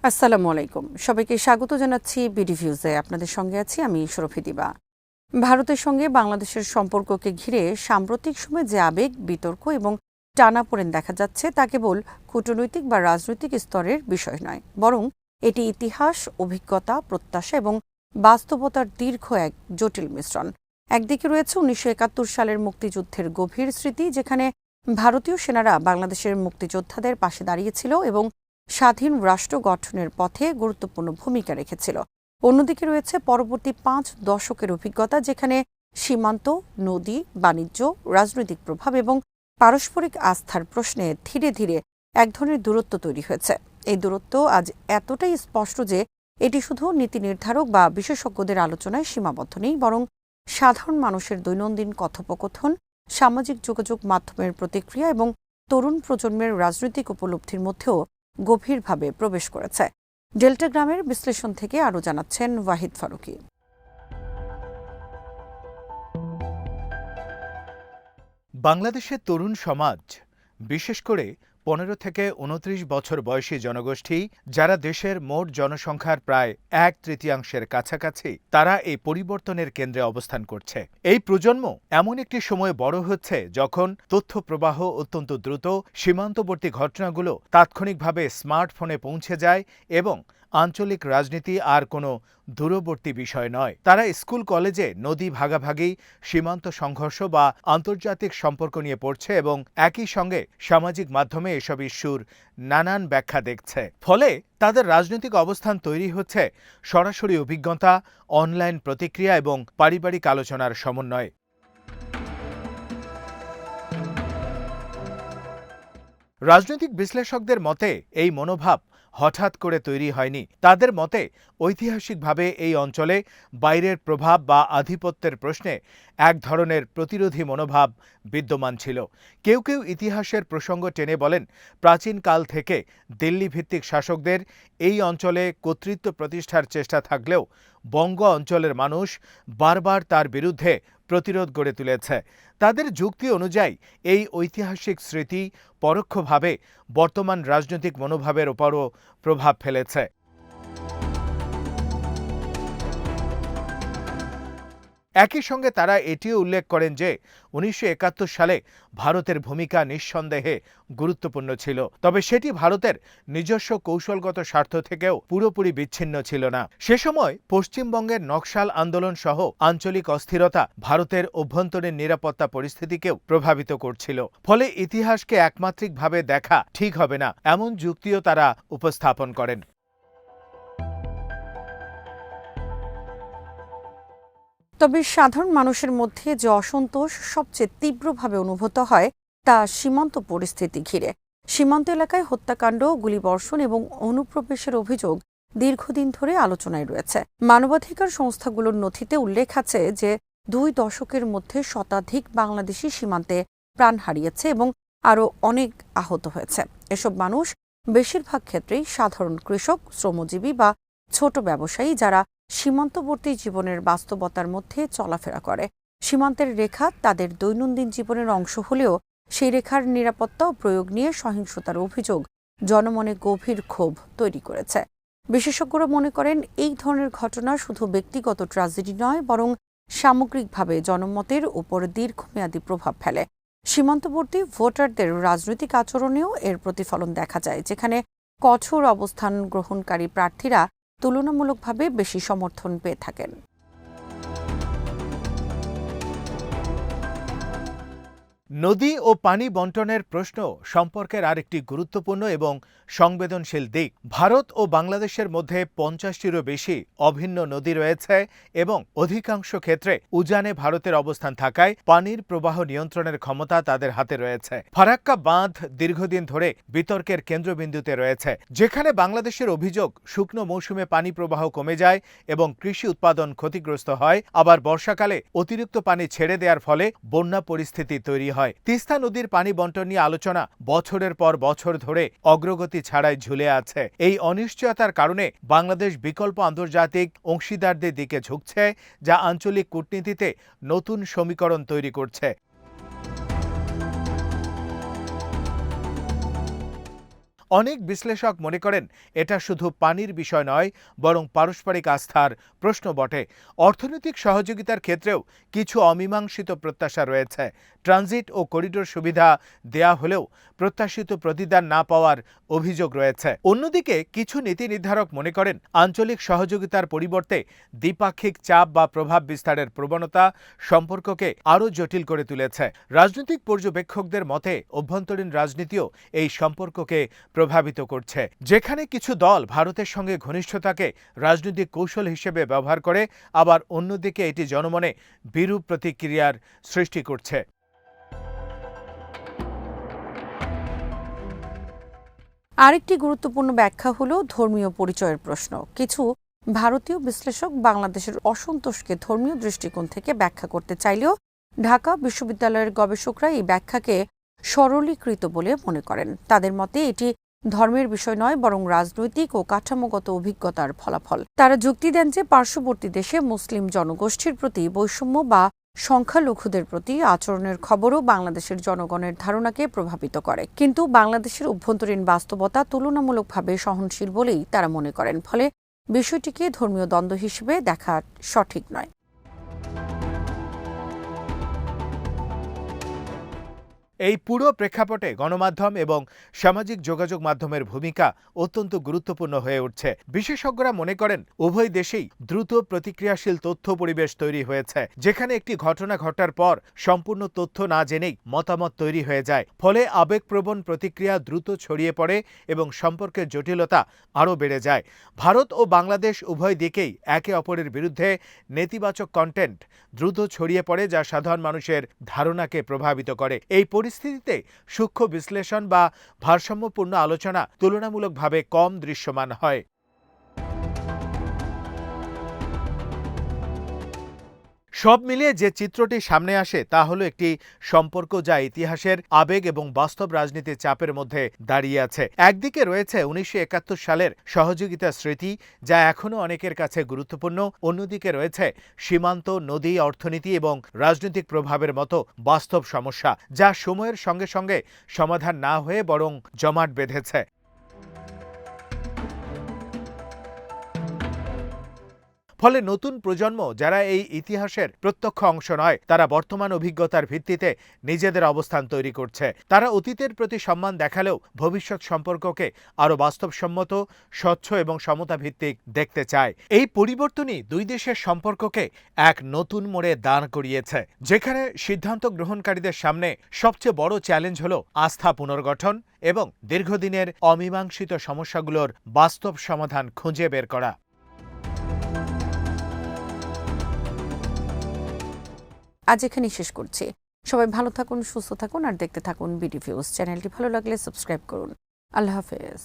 আসসালামু আলাইকুম। সবাইকে স্বাগত জানাচ্ছি বিডি ভিউজে। আপনাদের সঙ্গে আছি আমি শরফি দিবা। ভারতের সঙ্গে বাংলাদেশের সম্পর্ককে ঘিরে সাম্প্রতিক সময়ে যে আবেগ, বিতর্ক এবং টানাপোড়েন দেখা যাচ্ছে তা কেবল কূটনৈতিক বা রাজনৈতিক স্তরের বিষয় নয়, বরং এটি ইতিহাস, অভিজ্ঞতা, প্রত্যাশা এবং বাস্তবতার দীর্ঘ এক জটিল মিশ্রণ। একদিকে রয়েছে ১৯৭১ সালের মুক্তিযুদ্ধের গভীর স্মৃতি, যেখানে ভারতীয় সেনারা বাংলাদেশের মুক্তিযোদ্ধাদের পাশে দাঁড়িয়েছিল এবং স্বাধীন রাষ্ট্র গঠনের পথে গুরুত্বপূর্ণ ভূমিকা রেখেছিল। অন্যদিকে রয়েছে পরবর্তী ৫ দশকের অভিজ্ঞতা, যেখানে সীমান্ত, নদী, বাণিজ্য, রাজনৈতিক প্রভাব এবং পারস্পরিক আস্থার প্রশ্নে ধীরে ধীরে এক ধরনের দূরত্ব তৈরি হয়েছে। এই দূরত্ব আজ এতটাই স্পষ্ট যে এটি শুধু নীতি নির্ধারক বা বিশেষজ্ঞদের আলোচনায় সীমাবদ্ধ নেই, বরং সাধারণ মানুষের দৈনন্দিন কথোপকথন, সামাজিক যোগাযোগ মাধ্যমের প্রতিক্রিয়া এবং তরুণ প্রজন্মের রাজনৈতিক উপলব্ধির মধ্যেও গভীরভাবে প্রবেশ করেছে। ডেল্টা গ্রামের বিশ্লেষণ থেকে আরও জানাচ্ছেন ওয়াহিদ ফারুকী। বাংলাদেশের তরুণ সমাজ, বিশেষ করে ১৫ থেকে ২৯ বছর বয়সী জনগোষ্ঠী, যারা দেশের মোট জনসংখ্যার প্রায় ১/৩ কাছাকাছি, তারা এই পরিবর্তনের কেন্দ্রে অবস্থান করছে। এই প্রজন্ম এমন একটি সময়ে বড় হচ্ছে যখন তথ্য প্রবাহ অত্যন্ত দ্রুত, সীমান্তবর্তী ঘটনাগুলো তাৎক্ষণিকভাবে স্মার্টফোনে পৌঁছে যায় এবং আঞ্চলিক রাজনীতি আর কোনো দূরবর্তী বিষয় নয়। তারা স্কুল কলেজে নদী ভাগাভাগি, সীমান্ত সংঘর্ষ বা আন্তর্জাতিক সম্পর্ক নিয়ে পড়ছে এবং একই সঙ্গে সামাজিক মাধ্যমে এসব ইস্যুর নানান ব্যাখ্যা দেখছে। ফলে তাদের রাজনৈতিক অবস্থান তৈরি হচ্ছে সরাসরি অভিজ্ঞতা, অনলাইন প্রতিক্রিয়া এবং পারিবারিক আলোচনার সমন্বয়ে। রাজনৈতিক বিশ্লেষকদের মতে এই মনোভাব হঠাৎ করে তৈরি হয়নি। তাদের মতে ঐতিহাসিকভাবে এই অঞ্চলে বাইরের প্রভাব বা আধিপত্যের প্রশ্নে এক ধরনের প্রতিরোধী মনোভাব বিদ্যমান ছিল। কেউ কেউ ইতিহাসের প্রসঙ্গ টেনে বলেন, প্রাচীনকাল থেকে দিল্লি ভিত্তিক শাসকদের এই অঞ্চলে কর্তৃত্ব প্রতিষ্ঠার চেষ্টা থাকলেও বঙ্গ অঞ্চলের মানুষ বারবার তার বিরুদ্ধে প্রতিরোধ গড়ে তুলেছে। তাদের যুক্তি অনুযায়ী এই ঐতিহাসিক স্মৃতি পরোক্ষভাবে বর্তমান রাজনৈতিক মনোভাবের ওপরও প্রভাব ফেলেছে। একই সঙ্গে তারা এটিও উল্লেখ করেন যে ১৯৭১ সালে ভারতের ভূমিকা নিঃসন্দেহে গুরুত্বপূর্ণ ছিল, তবে সেটি ভারতের নিজস্ব কৌশলগত স্বার্থ থেকেও পুরোপুরি বিচ্ছিন্ন ছিল না। সে সময় পশ্চিমবঙ্গের নকশাল আন্দোলন সহ আঞ্চলিক অস্থিরতা ভারতের অভ্যন্তরীণ নিরাপত্তা পরিস্থিতিকেও প্রভাবিত করছিল। ফলে ইতিহাসকে একমাত্রিকভাবে দেখা ঠিক হবে না, এমন যুক্তিও তারা উপস্থাপন করেন। তবে সাধারণ মানুষের মধ্যে যে অসন্তোষ সবচেয়ে তীব্রভাবে অনুভূত হয় তা সীমান্ত পরিস্থিতি ঘিরে। সীমান্ত এলাকায় হত্যাকাণ্ড, গুলিবর্ষণ এবং অনুপ্রবেশের অভিযোগ দীর্ঘদিন ধরে আলোচনায় রয়েছে। মানবাধিকার সংস্থাগুলোর নথিতে উল্লেখ আছে যে ২ দশকের মধ্যে শতাধিক বাংলাদেশি সীমান্তে প্রাণ হারিয়েছে এবং আরও অনেক আহত হয়েছে। এসব মানুষ বেশিরভাগ ক্ষেত্রেই সাধারণ কৃষক, শ্রমজীবী বা ছোট ব্যবসায়ী, যারা সীমান্তবর্তী জীবনের বাস্তবতার মধ্যে চলাফেরা করে। সীমান্তের রেখা তাদের দৈনন্দিন জীবনের অংশ হলেও সেই রেখার নিরাপত্তা ও প্রয়োগ নিয়ে সহিংসতার অভিযোগ জনমনে গভীর ক্ষোভ তৈরি করেছে। বিশেষজ্ঞরা মনে করেন, এই ধরনের ঘটনা শুধু ব্যক্তিগত ট্র্যাজেডি নয়, বরং সামগ্রিকভাবে জনমতের উপর দীর্ঘমেয়াদী প্রভাব ফেলে। সীমান্তবর্তী ভোটারদের রাজনৈতিক আচরণেও এর প্রতিফলন দেখা যায়, যেখানে কঠোর অবস্থান গ্রহণকারী প্রার্থীরা তুলনামূলকভাবে বেশি সমর্থন পেয়ে থাকেন। নদী ও পানি বন্টনের প্রশ্ন সম্পর্কের আরেকটি গুরুত্বপূর্ণ এবং সংবেদনশীল দিক। ভারত ও বাংলাদেশের মধ্যে ৫০টিরও বেশি অভিন্ন নদী রয়েছে এবং অধিকাংশ ক্ষেত্রে উজানে ভারতের অবস্থান থাকায় পানির প্রবাহ নিয়ন্ত্রণের ক্ষমতা তাদের হাতে রয়েছে। ফারাক্কা বাঁধ দীর্ঘদিন ধরে বিতর্কের কেন্দ্রবিন্দুতে রয়েছে, যেখানে বাংলাদেশের অভিযোগ শুকনো মৌসুমে পানি প্রবাহ কমে যায় এবং কৃষি উৎপাদন ক্ষতিগ্রস্ত হয়, আবার বর্ষাকালে অতিরিক্ত পানি ছেড়ে দেওয়ার ফলে বন্যা পরিস্থিতি তৈরি হয়। তিস্তা নদীর পানি বন্টন নিয়ে আলোচনা বছরের পর বছর ধরে অগ্রগতি ছাড়াই ঝুলে আছে। এই অনিশ্চয়তার কারণে বাংলাদেশ বিকল্প আন্তর্জাতিক অংশীদারদের দিকে ঝুঁকছে, যা আঞ্চলিক কূটনীতিতে নতুন সমীকরণ তৈরি করছে। অনেক বিশ্লেষক মনে করেন এটা শুধু পানির বিষয় নয়, বরং পারস্পরিক আস্থার প্রশ্ন বটে। অর্থনৈতিক সহযোগিতার ক্ষেত্রেও কিছু অমীমাংসিত প্রত্যাশা রয়েছে। ট্রানজিট ও করিডোর সুবিধা দেয়া হলেও প্রত্যাশিত প্রতিদান না পাওয়ার অভিযোগ রয়েছে। অন্যদিকে কিছু নীতি নির্ধারক মনে করেন আঞ্চলিক সহযোগিতার পরিবর্তে দ্বিপাক্ষিক চাপ বা প্রভাব বিস্তারের প্রবণতা সম্পর্ককে আরও জটিল করে তুলেছে। রাজনৈতিক পর্যবেক্ষকদের মতে অভ্যন্তরীণ রাজনীতিও এই সম্পর্ককে প্রভাবিত করছে। যেখানে কিছু দল ভারতের সঙ্গে ঘনিষ্ঠতাকে রাজনৈতিক কৌশল হিসেবে ব্যবহার করে, আবার অন্যদিকে এটি জনমনে বিরূপ প্রতিক্রিয়ার সৃষ্টি করছে। আরেকটি গুরুত্বপূর্ণ ব্যাখ্যা হলো ধর্মীয় পরিচয়ের প্রশ্ন। কিছু ভারতীয় বিশ্লেষক বাংলাদেশের অসন্তোষকে ধর্মীয় দৃষ্টিকোণ থেকে ব্যাখ্যা করতে চাইলেও ঢাকা বিশ্ববিদ্যালয়ের গবেষকরা এই ব্যাখ্যাকে সরলীকৃত বলে মনে করেন। তাদের মতে এটি ধর্মের বিষয় নয়, বরং রাজনৈতিক ও কাঠামোগত অভিজ্ঞতার ফলাফল। তারা যুক্তি দেন যে পার্শ্ববর্তী দেশে মুসলিম জনগোষ্ঠীর প্রতি বৈষম্য বা সংখ্যালঘুদের প্রতি আচরণের খবরও বাংলাদেশের জনগণের ধারণাকে প্রভাবিত করে, কিন্তু বাংলাদেশের অভ্যন্তরীণ বাস্তবতা তুলনামূলকভাবে সহনশীল বলেই তারা মনে করেন। ফলে বিষয়টিকে ধর্মীয় দ্বন্দ্ব হিসেবে দেখা সঠিক নয়। এই পুরো প্রেক্ষাপটে গণমাধ্যম এবং সামাজিক যোগাযোগ মাধ্যমের ভূমিকা অত্যন্ত গুরুত্বপূর্ণ হয়ে উঠছে। বিশেষজ্ঞরা মনে করেন উভয় দেশেই দ্রুত প্রতিক্রিয়াশীল তথ্য পরিবেশ তৈরি হয়েছে, যেখানে একটি ঘটনা ঘটার পর সম্পূর্ণ তথ্য না জেনেই মতামত তৈরি হয়ে যায়। ফলে আবেগপ্রবণ প্রতিক্রিয়া দ্রুত ছড়িয়ে পড়ে এবং সম্পর্কের জটিলতা আরও বেড়ে যায়। ভারত ও বাংলাদেশ উভয় দিকেই একে অপরের বিরুদ্ধে নেতিবাচক কন্টেন্ট দ্রুত ছড়িয়ে পড়ে, যা সাধারণ মানুষের ধারণাকে প্রভাবিত করে। এই পরিস্থিতিতে সূক্ষ্ম বিশ্লেষণ বা ভারসাম্যপূর্ণ আলোচনা তুলনামূলকভাবে কম দৃশ্যমান হয়। সব মিলিয়ে যে চিত্রটি সামনে আসে তা হলো একটি সম্পর্ক যা ইতিহাসের আবেগ এবং বাস্তব রাজনীতির চাপের মধ্যে দাঁড়িয়ে আছে। একদিকে রয়েছে 1971 সালের সহযোগিতার স্মৃতি, যা এখনও অনেকের কাছে গুরুত্বপূর্ণ। অন্যদিকে রয়েছে সীমান্ত, নদী, অর্থনীতি এবং রাজনৈতিক প্রভাবের মতো বাস্তব সমস্যা, যা সময়ের সঙ্গে সঙ্গে সমাধান না হয়ে বরং জমাট বেঁধেছে। ফলে নতুন প্রজন্ম যারা এই ইতিহাসের প্রত্যক্ষ অংশ নয়, তারা বর্তমান অভিজ্ঞতার ভিত্তিতে নিজেদের অবস্থান তৈরি করছে। তারা অতীতের প্রতি সম্মান দেখালেও ভবিষ্যৎ সম্পর্ককে আরও বাস্তবসম্মত, স্বচ্ছ এবং সমতা ভিত্তিক দেখতে চায়। এই পরিবর্তনই দুই দেশের সম্পর্ককে এক নতুন মোড়ে দাঁড় করিয়েছে, যেখানে সিদ্ধান্ত গ্রহণকারীদের সামনে সবচেয়ে বড় চ্যালেঞ্জ হলো আস্থা পুনর্গঠন এবং দীর্ঘদিনের অমীমাংসিত সমস্যাগুলোর বাস্তব সমাধান খুঁজে বের করা। আজ এখানেই শেষ করছি। সবাই ভালো থাকুন, সুস্থ থাকুন আর দেখতে থাকুন বিডি ভিউজ। চ্যানেলটি ভালো লাগলে সাবস্ক্রাইব করুন। আল্লাহ হাফেজ।